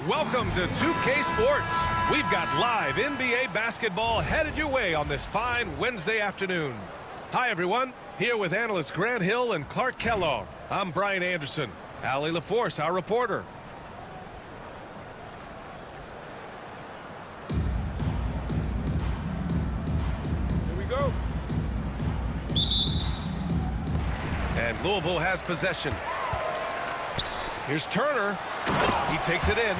Welcome to 2K Sports. We've got live NBA basketball headed your way on this fine Wednesday afternoon. Hi, everyone. Here with analysts Grant Hill and Clark Kellogg. I'm Brian Anderson. Allie LaForce, our reporter. Here we go. And Louisville has possession. Here's Turner. He takes it in.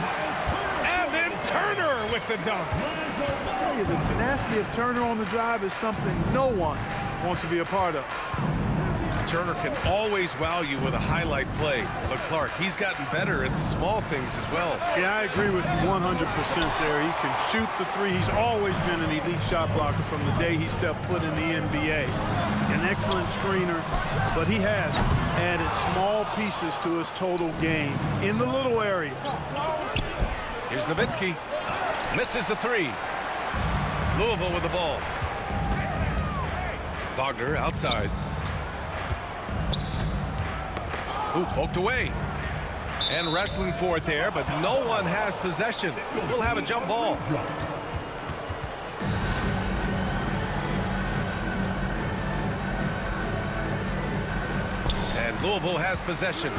And then Turner with the dunk. The tenacity of Turner on the drive is something no one wants to be a part of. Turner can always wow you with a highlight play. But Clark, he's gotten better at the small things as well. Yeah, I agree with you 100% there. He can shoot the three. He's always been an elite shot blocker from the day he stepped foot in the NBA. An excellent screener, but he has added small pieces to his total game in the little areas. Here's Nowitzki. Misses the three. Louisville with the ball. Wagner outside. Ooh, poked away. And wrestling for it there, but no one has possession. We'll have a jump ball. And Louisville has possession.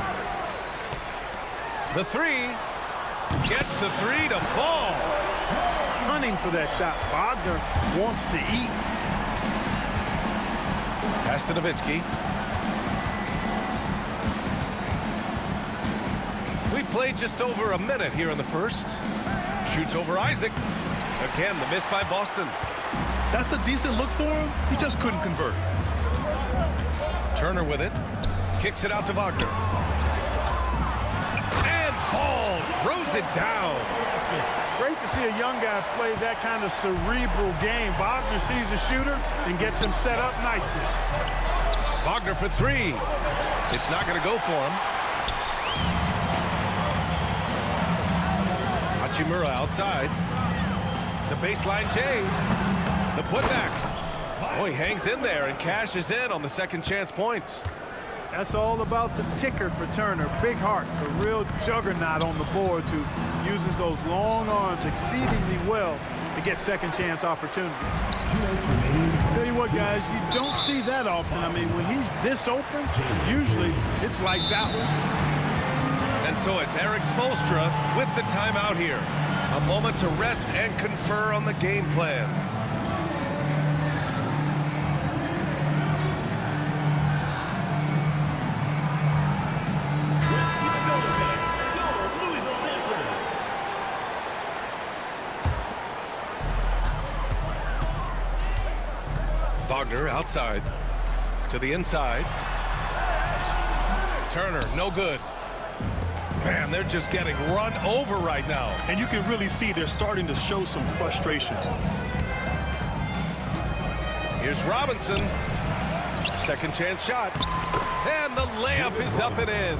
The three. Gets the three to fall. Hunting for that shot. Wagner wants to eat. Pass to Nowitzki. We played just over a minute here in the first. Shoots over Isaac. Again, the miss by Boston. That's a decent look for him. He just couldn't convert. Turner with it. Kicks it out to Wagner. And Ball throws it down. Great to see a young guy play that kind of cerebral game. Wagner sees a shooter and gets him set up nicely. Wagner for three. It's not going to go for him. Hachimura outside. The baseline J. The putback. Oh, he hangs in there and cashes in on the second chance points. That's all about the ticker for Turner. Big heart, a real juggernaut on the boards who uses those long arms exceedingly well to get second chance opportunities. Tell you what, guys, you don't see that often. I mean, when he's this open, usually it's lights out. And so it's Eric Spoelstra with the timeout here. A moment to rest and confer on the game plan. Wagner outside to the inside. Turner, no good. Man, they're just getting run over right now. And you can really see they're starting to show some frustration. Here's Robinson. Second chance shot. And the layup is up and in.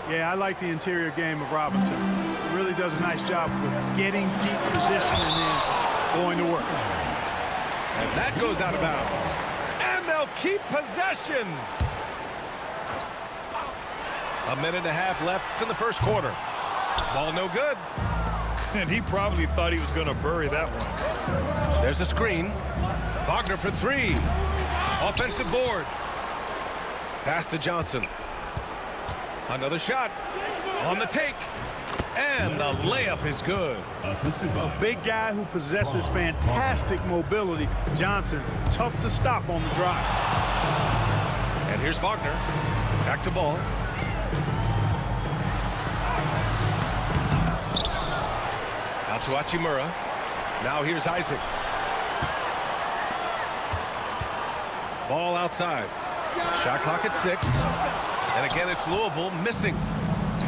Yeah, I like the interior game of Robinson. He really does a nice job with getting deep position and then going to work. And that goes out of bounds. And they'll keep possession. A minute and a half left in the first quarter. Ball no good. And he probably thought he was going to bury that one. There's a screen. Wagner for three. Offensive board. Pass to Johnson. Another shot. On the take. And the layup is good. A big guy who possesses fantastic mobility. Johnson, tough to stop on the drive. And here's Wagner. Back to ball. Out to Hachimura. Now here's Isaac. Ball outside. Shot clock at 6. And again, it's Louisville missing.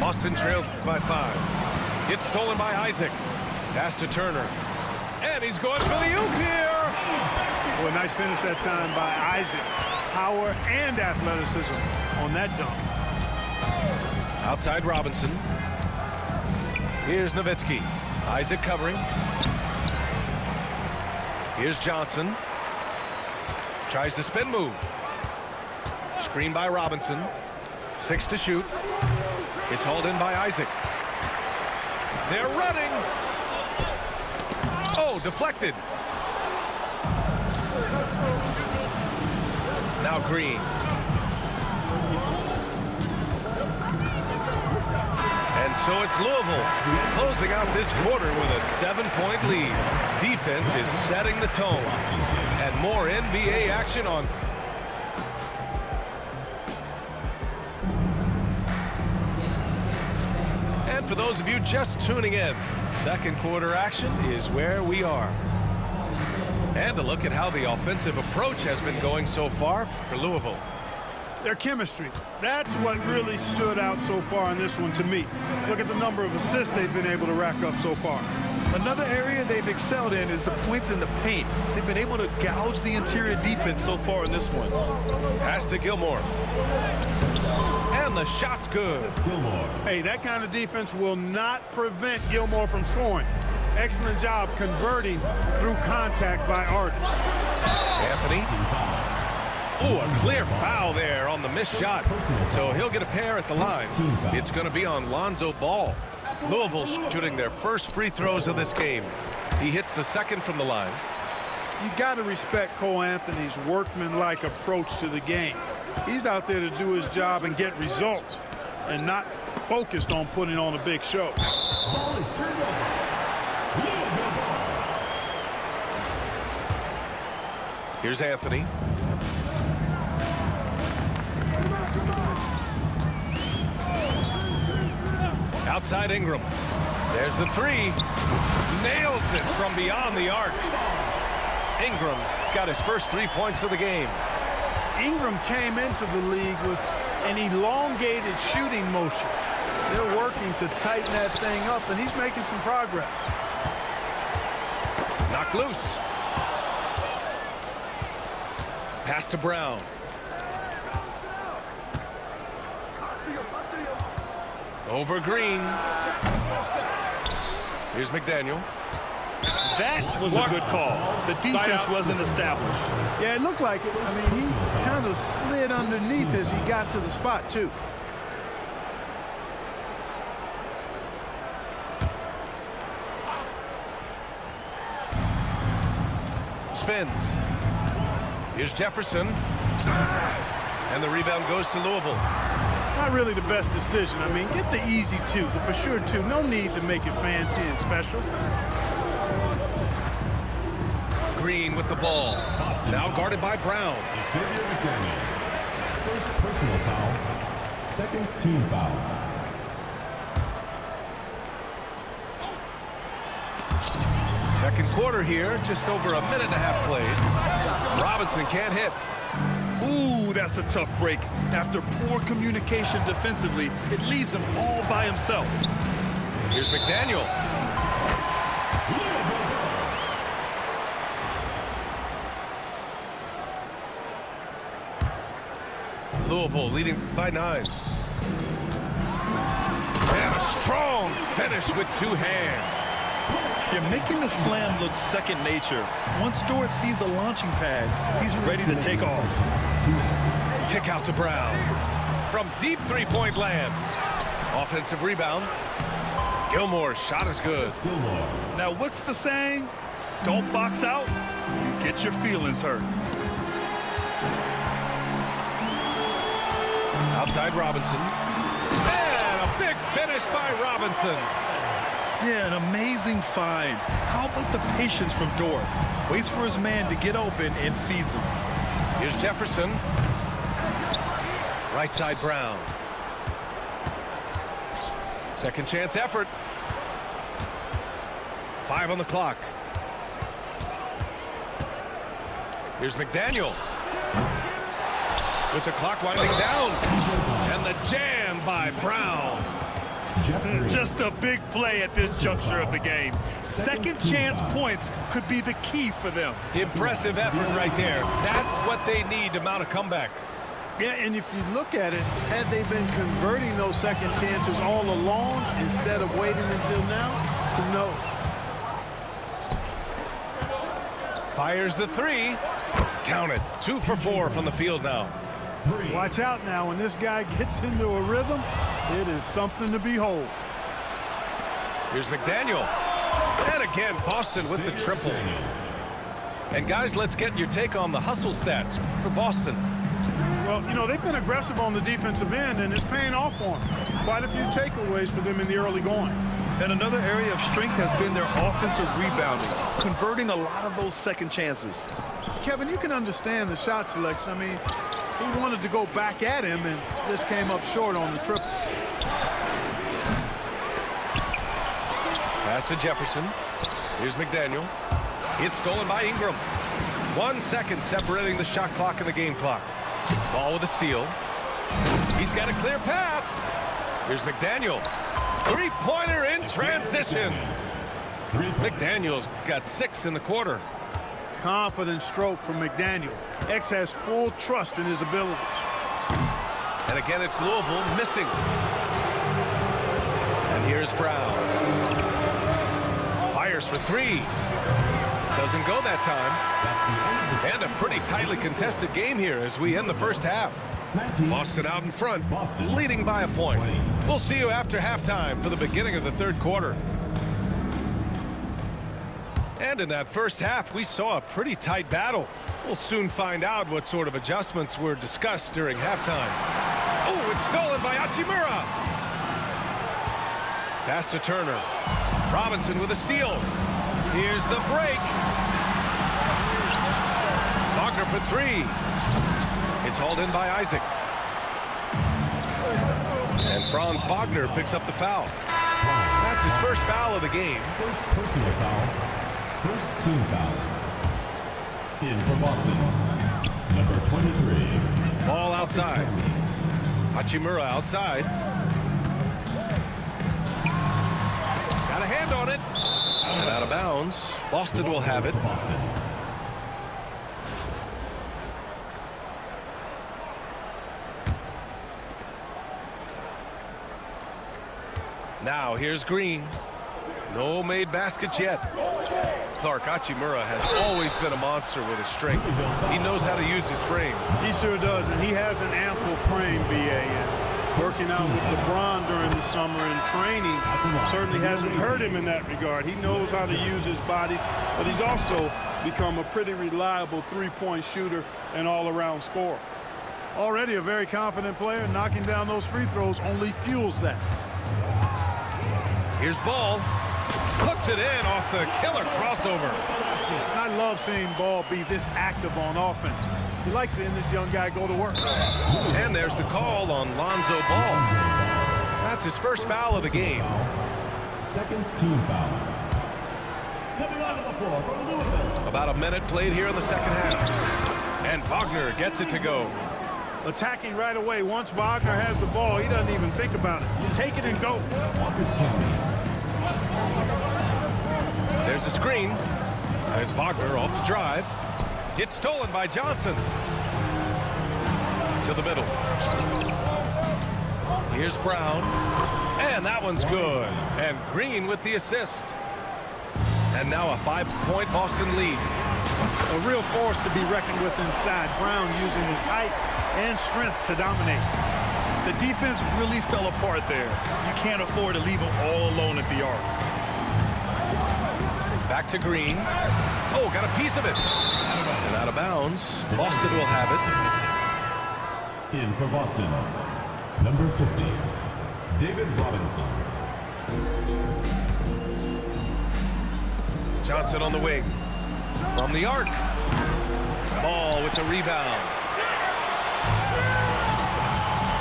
Boston trails by 5. It's stolen by Isaac. Pass to Turner. And he's going for the oop here. Well, nice finish that time by Isaac. Power and athleticism on that dunk. Outside Robinson. Here's Nowitzki. Isaac covering. Here's Johnson. Tries the spin move. Screen by Robinson. 6 to shoot. It's hauled in by Isaac. They're running. Oh, deflected. Now Green. And so it's Louisville closing out this quarter with a 7-point lead. Defense is setting the tone. And more NBA action on. And for those of you just tuning in, second quarter action is where we are. And a look at how the offensive approach has been going so far for Louisville. Their chemistry, that's what really stood out so far in this one to me. Look at the number of assists they've been able to rack up so far. Another area they've excelled in is the points in the paint. They've been able to gouge the interior defense so far in this one. Pass to Gilmore. And the shot's good. Hey, that kind of defense will not prevent Gilmore from scoring. Excellent job converting through contact by Artis. Anthony. Oh, a clear foul there on the missed shot. So he'll get a pair at the line. It's going to be on Lonzo Ball. Louisville shooting their first free throws of this game. He hits the second from the line. You got to respect Cole Anthony's workmanlike approach to the game. He's out there to do his job and get results and not focused on putting on a big show. Ball is turned over. Here's Anthony. Outside Ingram. There's the three. Nails it from beyond the arc. Ingram's got his first 3 points of the game. Ingram came into the league with an elongated shooting motion. They're working to tighten that thing up, and he's making some progress. Knocked loose. Pass to Brown. Over Green. Here's McDaniel. That was a good call. The defense wasn't established. Yeah, it looked like it. I mean, he kind of slid underneath as he got to the spot, too. Spins. Here's Jefferson. And the rebound goes to Louisville. Not really the best decision. I mean, get the easy two, the for sure two. No need to make it fancy and special. Green with the ball. Now guarded by Brown. Xavier McDaniel. First personal foul. Second team foul. Second quarter here, just over a minute and a half played. Robinson can't hit. Ooh, that's a tough break. After poor communication defensively, it leaves him all by himself. Here's McDaniel. Louisville leading by 9. And a strong finish with 2 hands. You're making the slam look second nature. Once Dort sees the launching pad, he's ready to take off. Kick out to Brown. From deep three-point land. Offensive rebound. Gilmore's shot is good. Now, what's the saying? Don't box out, you get your feelings hurt. Outside Robinson. And a big finish by Robinson. Yeah, an amazing find. How about the patience from Dort? Waits for his man to get open and feeds him. Here's Jefferson. Right side Brown. Second chance effort. 5 on the clock. Here's McDaniel. With the clock winding down. And the jam by Brown. Just a big play at this juncture of the game. Second chance points could be the key for them. Impressive effort right there. That's what they need to mount a comeback. Yeah, and if you look at it, had they been converting those second chances all along instead of waiting until now, who knows? Fires the 3. Count it. 2 for 4 from the field now. Watch out now. When this guy gets into a rhythm, it is something to behold. Here's McDaniel. And again, Boston with the triple. And guys, let's get your take on the hustle stats for Boston. Well, you know, they've been aggressive on the defensive end, and it's paying off for them. Quite a few takeaways for them in the early going. And another area of strength has been their offensive rebounding, converting a lot of those second chances. Kevin, you can understand the shot selection. I mean, he wanted to go back at him and just came up short on the triple. Pass to Jefferson. Here's McDaniel. It's stolen by Ingram. 1 second separating the shot clock and the game clock. Ball with a steal. He's got a clear path. Here's McDaniel. Three-pointer in transition. McDaniel's got 6 in the quarter. Confident stroke from McDaniel. X has full trust in his abilities. And again, it's Louisville missing. And here's Brown. Fires for 3. Doesn't go that time. And a pretty tightly contested game here as we end the first half. Boston out in front, leading by a point. We'll see you after halftime for the beginning of the third quarter. And in that first half, we saw a pretty tight battle. We'll soon find out what sort of adjustments were discussed during halftime. Oh, it's stolen by Hachimura. Pass to Turner. Robinson with a steal. Here's the break. Wagner for 3. It's hauled in by Isaac. And Franz Wagner picks up the foul. That's his first foul of the game. First personal foul. First team foul. In for Boston, number 23. Ball outside. Hachimura outside. Got a hand on it. And out of bounds. Boston will have it. Now here's Green. No made baskets yet. Clark Hachimura has always been a monster with his strength. He knows how to use his frame. He sure does, and he has an ample frame, BA. And working out with LeBron during the summer and training certainly hasn't hurt him in that regard. He knows how to use his body, but he's also become a pretty reliable three-point shooter and all-around scorer. Already a very confident player, knocking down those free throws only fuels that. Here's Ball. Puts it in off the killer crossover. And I love seeing Ball be this active on offense. He likes seeing this young guy go to work. And there's the call on Lonzo Ball. That's his first foul of the game. Second team foul. Coming onto the floor from Louisville. About a minute played here in the second half. And Wagner gets it to go. Attacking right away. Once Wagner has the ball, he doesn't even think about it. Take it and go. Marcus County. There's a screen. There's Wagner off the drive. It's stolen by Johnson. To the middle. Here's Brown. And that one's good. And Green with the assist. And now a 5-point Boston lead. A real force to be reckoned with inside. Brown using his height and strength to dominate. The defense really fell apart there. You can't afford to leave them all alone at the arc. Back to Green. Oh, got a piece of it. And out of bounds. Boston will have it. In for Boston, number 50, David Robinson. Johnson on the wing. From the arc. Ball with the rebound.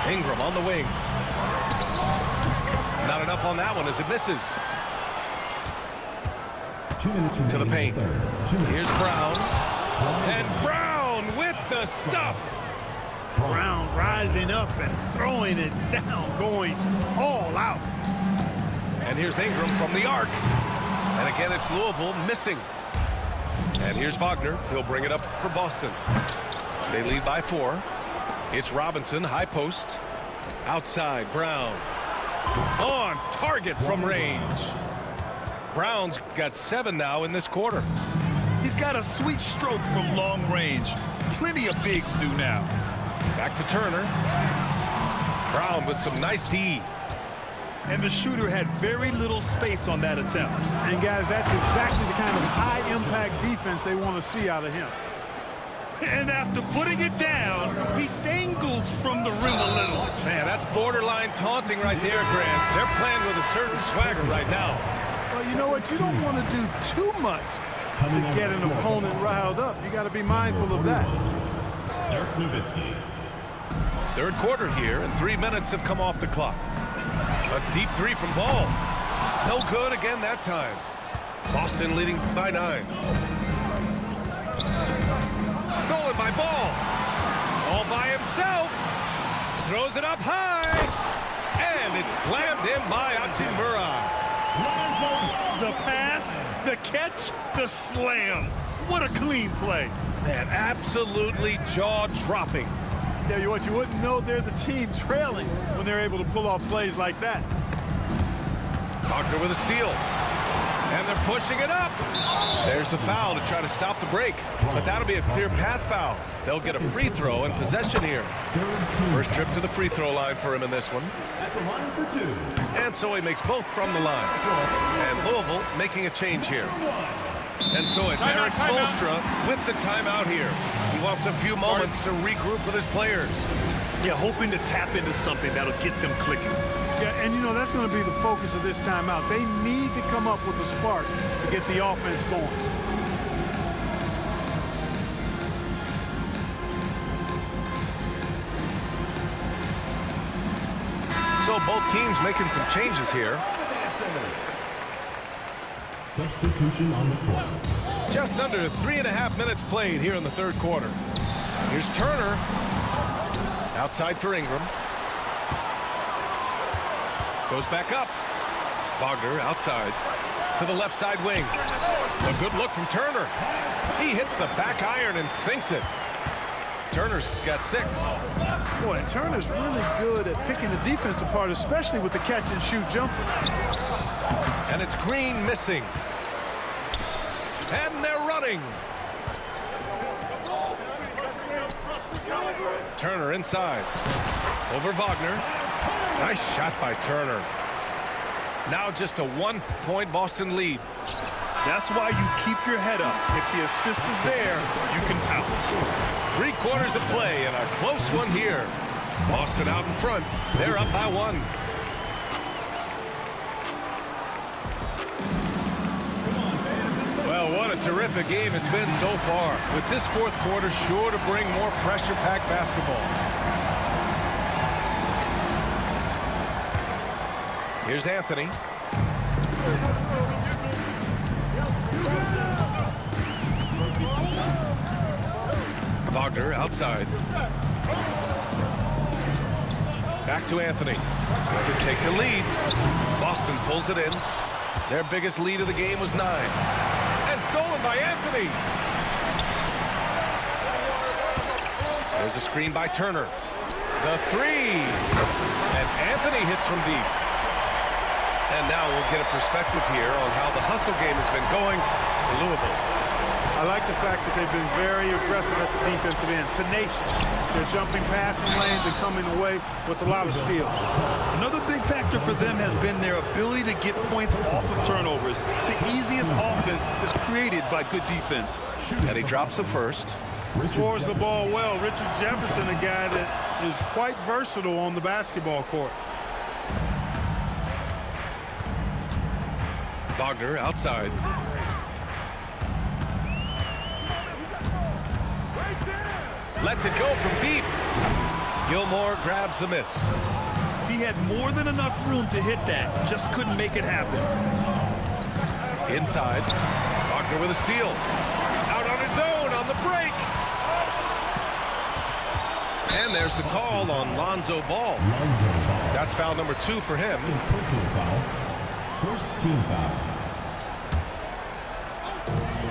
Ingram on the wing. Not enough on that one as it misses. 2 minutes To the paint. third. Here's Brown. And Brown with the stuff. Brown rising up and throwing it down, going all out. And here's Ingram from the arc. And again, it's Louisville missing. And here's Wagner. He'll bring it up for Boston. They lead by 4. It's Robinson, high post. Outside, Brown. On target from range. Brown's got 7 now in this quarter. He's got a sweet stroke from long range. Plenty of bigs do now. Back to Turner. Brown with some nice D. and the shooter had very little space on that attempt. And guys, that's exactly the kind of high-impact defense they want to see out of him. And after putting it down, he dangles from the rim a little. Man, that's borderline taunting right there, Grant. They're playing with a certain swagger right now. Well, you know what? You don't want to do too much to get an opponent riled up. You got to be mindful of that. Dirk Nowitzki. Third quarter here, and 3 minutes have come off the clock. A deep three from Ball. No good again that time. Boston leading by 9. Stolen by Ball. All by himself. Throws it up high. And it's slammed in by Hachimura. The pass, the catch, the slam. What a clean play. Man, absolutely jaw-dropping. Tell you what, you wouldn't know they're the team trailing when they're able to pull off plays like that. Wagner with a steal. And they're pushing it up. There's the foul to try to stop the break. But that'll be a clear path foul. They'll get a free throw and possession here. First trip to the free throw line for him in this one. At the line for 2. And so he makes both from the line. And Louisville making a change here. And so it's Eric Spoelstra with the timeout here. He wants a few moments to regroup with his players. Yeah, hoping to tap into something that'll get them clicking. Yeah, and you know, that's going to be the focus of this timeout. They need to come up with a spark to get the offense going. So both teams making some changes here. Substitution on the court. Just under 3.5 minutes played here in the third quarter. Here's Turner. Outside for Ingram. Goes back up. Wagner outside to the left side wing. A good look from Turner. He hits the back iron and sinks it. Turner's got 6. Boy, Turner's really good at picking the defense apart, especially with the catch-and-shoot jumper. And it's Green missing. And they're running. Turner inside. Over Wagner. Nice shot by Turner. Now just a 1-point Boston lead. That's why you keep your head up. If the assist is there, you can pounce. 3 quarters of play and a close one here. Boston out in front. They're up by 1. Well, what a terrific game it's been so far. With this fourth quarter sure to bring more pressure-packed basketball. Here's Anthony. Wagner outside. Back to Anthony. To take the lead. Boston pulls it in. Their biggest lead of the game was 9. And stolen by Anthony. There's a screen by Turner. The 3. And Anthony hits from deep. And now we'll get a perspective here on how the hustle game has been going for Louisville. I like the fact that they've been very aggressive at the defensive end, tenacious. They're jumping passing lanes and coming away with a lot of steals. Another big factor for them has been their ability to get points off of turnovers. The easiest offense is created by good defense. And he drops the first. Scores the ball well. Richard Jefferson, a guy that is quite versatile on the basketball court. Wagner outside. Lets it go from deep. Gilmore grabs the miss. He had more than enough room to hit that, just couldn't make it happen. Inside. Wagner with a steal. Out on his own on the break. And there's the call on Lonzo Ball. That's foul number 2 for him. Personal foul. First team foul.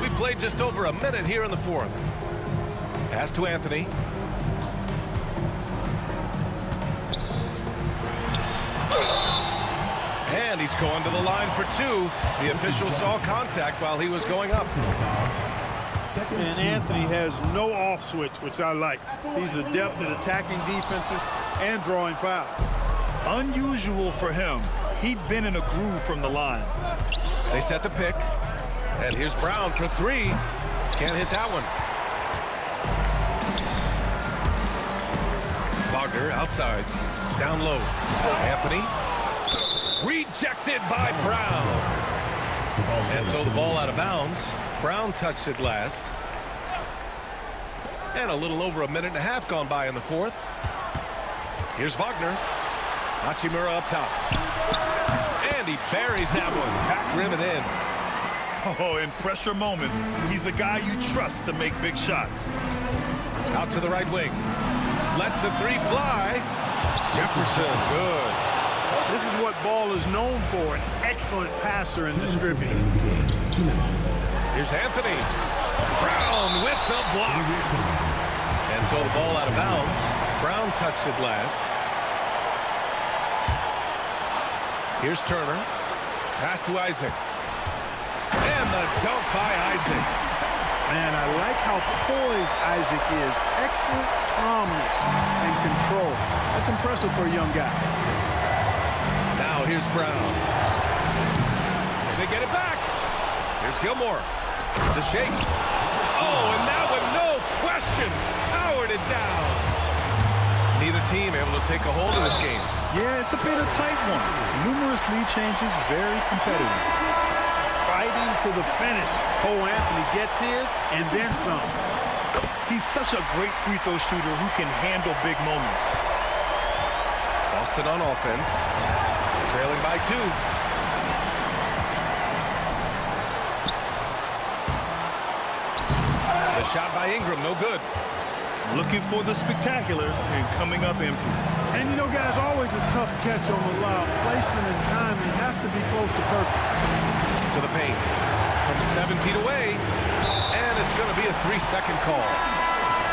We played just over a minute here in the fourth. Pass to Anthony. And he's going to the line for 2. The official saw contact while he was going up. And Anthony has no off switch, which I like. He's adept at attacking defenses and drawing fouls. Unusual for him. He'd been in a groove from the line. They set the pick. And here's Brown for three. Can't hit that one. Wagner outside. Down low. Anthony. Rejected by Brown. And so the ball out of bounds. Brown touched it last. And a little over a minute and a half gone by in the fourth. Here's Wagner. Hachimura up top. And he buries that one. Back rim and in. Oh, in pressure moments, he's a guy you trust to make big shots. Out to the right wing. Lets the three fly. Jefferson, good. This is what Ball is known for, an excellent passer and distributor. 2 minutes. Here's Anthony. Brown with the block. And so the ball out of bounds. Brown touched it last. Here's Turner. Pass to Isaac. And the dunk by Isaac. Man, I like how poised Isaac is. Excellent calmness and control. That's impressive for a young guy. Now here's Brown. They get it back. Here's Gilmore. The shake. Oh, and that one, no question, powered it down. Neither team able to take a hold of this game. Yeah, it's a bit of a tight one. Numerous lead changes, very competitive. Fighting to the finish. Cole Anthony gets his and then some. He's such a great free throw shooter who can handle big moments. Boston on offense. Trailing by 2. The shot by Ingram, no good. Looking for the spectacular and coming up empty. And you know, guys, always a tough catch on the lob. Placement and timing have to be close to perfect. To the paint. From 7 feet away. And it's going to be a 3-second call.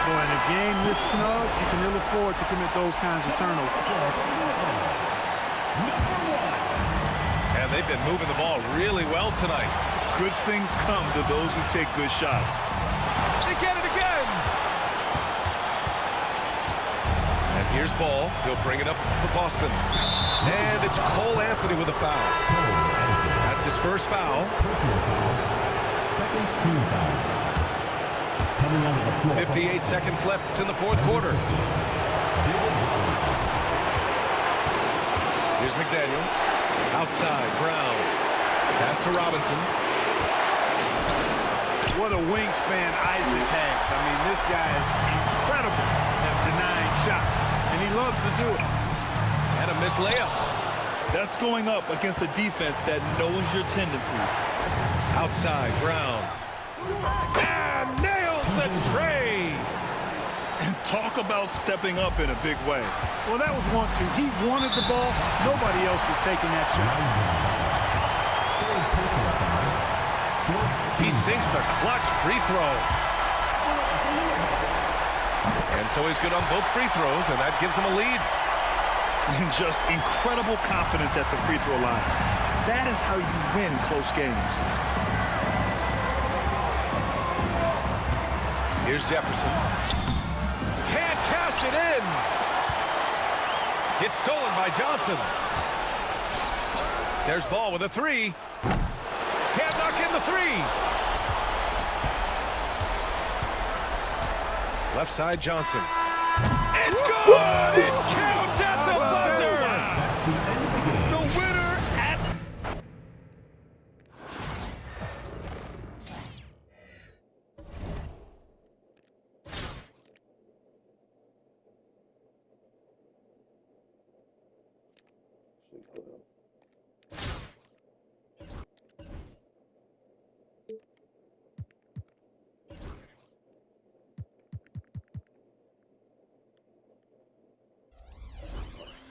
Boy, in a game this snug, you can ill afford to commit those kinds of turnovers. And they've been moving the ball really well tonight. Good things come to those who take good shots. They get it again. And here's Ball. He'll bring it up for Boston. And it's Cole Anthony with a foul. That's his first foul. Personal foul. Second team foul. Coming onto the floor. 58 seconds left in the fourth quarter. Here's McDaniel. Outside, Brown. Pass to Robinson. What a wingspan Isaac has. I mean, this guy is incredible at denying shots, and he loves to do it. And a missed layup. That's going up against a defense that knows your tendencies. Outside, Brown. And nails the tray. And talk about stepping up in a big way. Well, that was 1-2. He wanted the ball. Nobody else was taking that shot. Third personal foul. He sinks the clutch free throw. And so he's good on both free throws, and that gives him a lead. And just incredible confidence at the free throw line. That is how you win close games. Here's Jefferson. Can't cash it in. It's stolen by Johnson. There's Ball with a 3. Can't knock in the 3. Left side, Johnson. It's good!